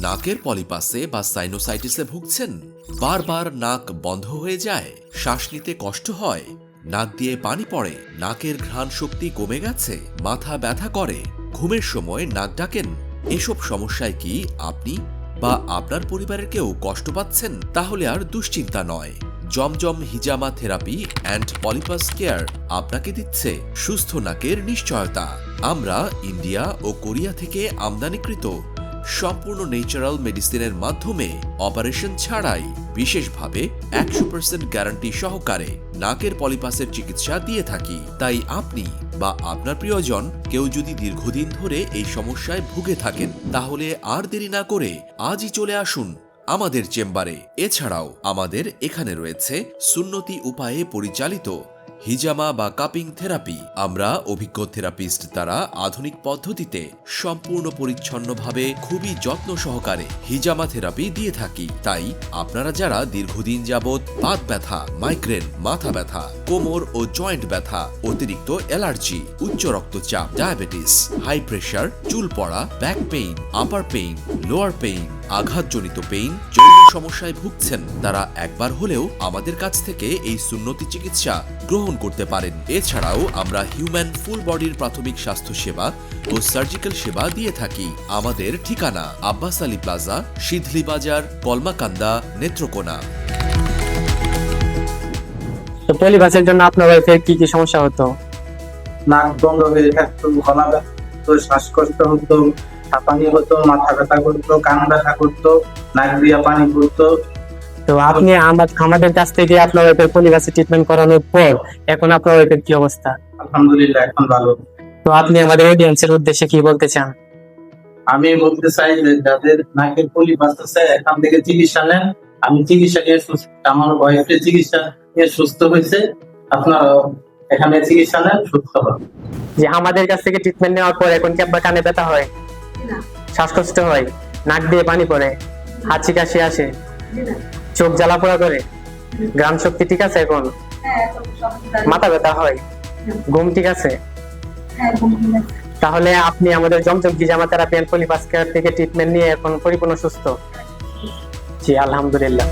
নাকের পলিপাসে বা সাইনোসাইটিসে ভুগছেন? বারবার নাক বন্ধ হয়ে যায়, শ্বাস নিতে কষ্ট হয়, নাক দিয়ে পানি পড়ে, নাকের ঘ্রাণ শক্তি কমে গেছে, মাথা ব্যথা করে, ঘুমের সময় নাক ডাকেন? এসব সমস্যায় কি আপনি বা আপনার পরিবারের কেউ কষ্ট পাচ্ছেন? তাহলে আর দুশ্চিন্তা নয়। জমজম হিজামা থেরাপি অ্যান্ড পলিপাস কেয়ার আপনাকে দিচ্ছে সুস্থ নাকের নিশ্চয়তা। আমরা ইন্ডিয়া ও কোরিয়া থেকে আমদানিকৃত সম্পূর্ণ ন্যাচারাল মেডিসিনের মাধ্যমে অপারেশন ছাড়াই বিশেষভাবে 100% গ্যারান্টি সহকারে নাকের পলিপাসের চিকিৎসা দিয়ে থাকি। তাই আপনি বা আপনার প্রিয়জন কেউ যদি দীর্ঘদিন ধরে এই সমস্যায় ভুগে থাকেন, তাহলে আর দেরি না করে আজই চলে আসুন আমাদের চেম্বারে। এছাড়াও আমাদের এখানে রয়েছে সুন্নতি উপায়ে পরিচালিত হিজামা বা কাপিং থেরাপি। আমরা অভিজ্ঞ থেরাপিস্ট দ্বারা আধুনিক পদ্ধতিতে সম্পূর্ণ পরিচ্ছন্নভাবে খুবই যত্ন সহকারে হিজামা থেরাপি দিয়ে থাকি। তাই আপনারা যারা দীর্ঘদিন যাবৎ বাত ব্যথা, মাইগ্রেন, মাথা ব্যথা, কোমর ও জয়েন্ট ব্যথা, অতিরিক্ত অ্যালার্জি, উচ্চ রক্তচাপ, ডায়াবেটিস, হাই প্রেশার, চুল পড়া, ব্যাক পেইন, আপার পেইন, লোয়ার পেইন, আঘাতজনিত পেইন, যৌন সমস্যায় ভুগছেন, তারা একবার হলেও আমাদের কাছ থেকে এই সুন্নতি চিকিৎসা গ্রহণ করতে পারেন। এছাড়াও আমরা হিউম্যান ফুল বডির প্রাথমিক স্বাস্থ্য সেবা ও সার্জিক্যাল সেবা দিয়ে থাকি। আমাদের ঠিকানা আব্বাস আলী প্লাজা, সিধলি বাজার, কলমাকান্দা, নেত্রকোনা। তো পলিপাসের জন্য আপনার ওয়াইফের কি কি সমস্যা হতো? নাক বন্ধ হয়ে থাকতো, গলা ব্যথা, শ্বাসকষ্ট হতো, হাঁপানি হতো, মাথা ব্যথা করতো, কান ব্যথা করতো, নাক দিয়া পানি পড়তো। তো আপনি আমাদের কাছ থেকে আপনার ওয়াইফের পলিপাসের ট্রিটমেন্ট করানোর পর এখন আপনার ওয়াইফের কি অবস্থা? আলহামদুলিল্লাহ এখন ভালো। তো আপনি আমাদের অডিয়েন্সের উদ্দেশ্যে কি বলতে চান? আমি বলতে চাই যে যাদের নাকের পলিপাস আছে এখান থেকে চিকিৎসা নেন। আমি চিকিৎসা নিয়ে সুস্থ, আমার ওয়াইফের চিকিৎসা নিয়ে সুস্থ হয়েছে। আপনারা এখানে চিকিৎসা নেন, সুস্থ হন। যে আমাদের কাছ থেকে ট্রিটমেন্ট নেওয়ার পর এখন কি আপনার কানে ব্যথা হয়, শ্বাসকষ্ট হয়, নাক দিয়ে পানি পড়ে, হাঁচি কাশি আসে, চোখ জ্বালা পোড়া করে, গ্রাম শক্তি ঠিক আছে এখন, মাথা ব্যথা হয়, ঘুম ঠিক আছে? তাহলে আপনি আমাদের জমজম হিজামা থেরাপি এন্ড পলিপাস কেয়ার থেকে ট্রিটমেন্ট নিয়ে এখন পরিপূর্ণ সুস্থ। জি আলহামদুলিল্লাহ।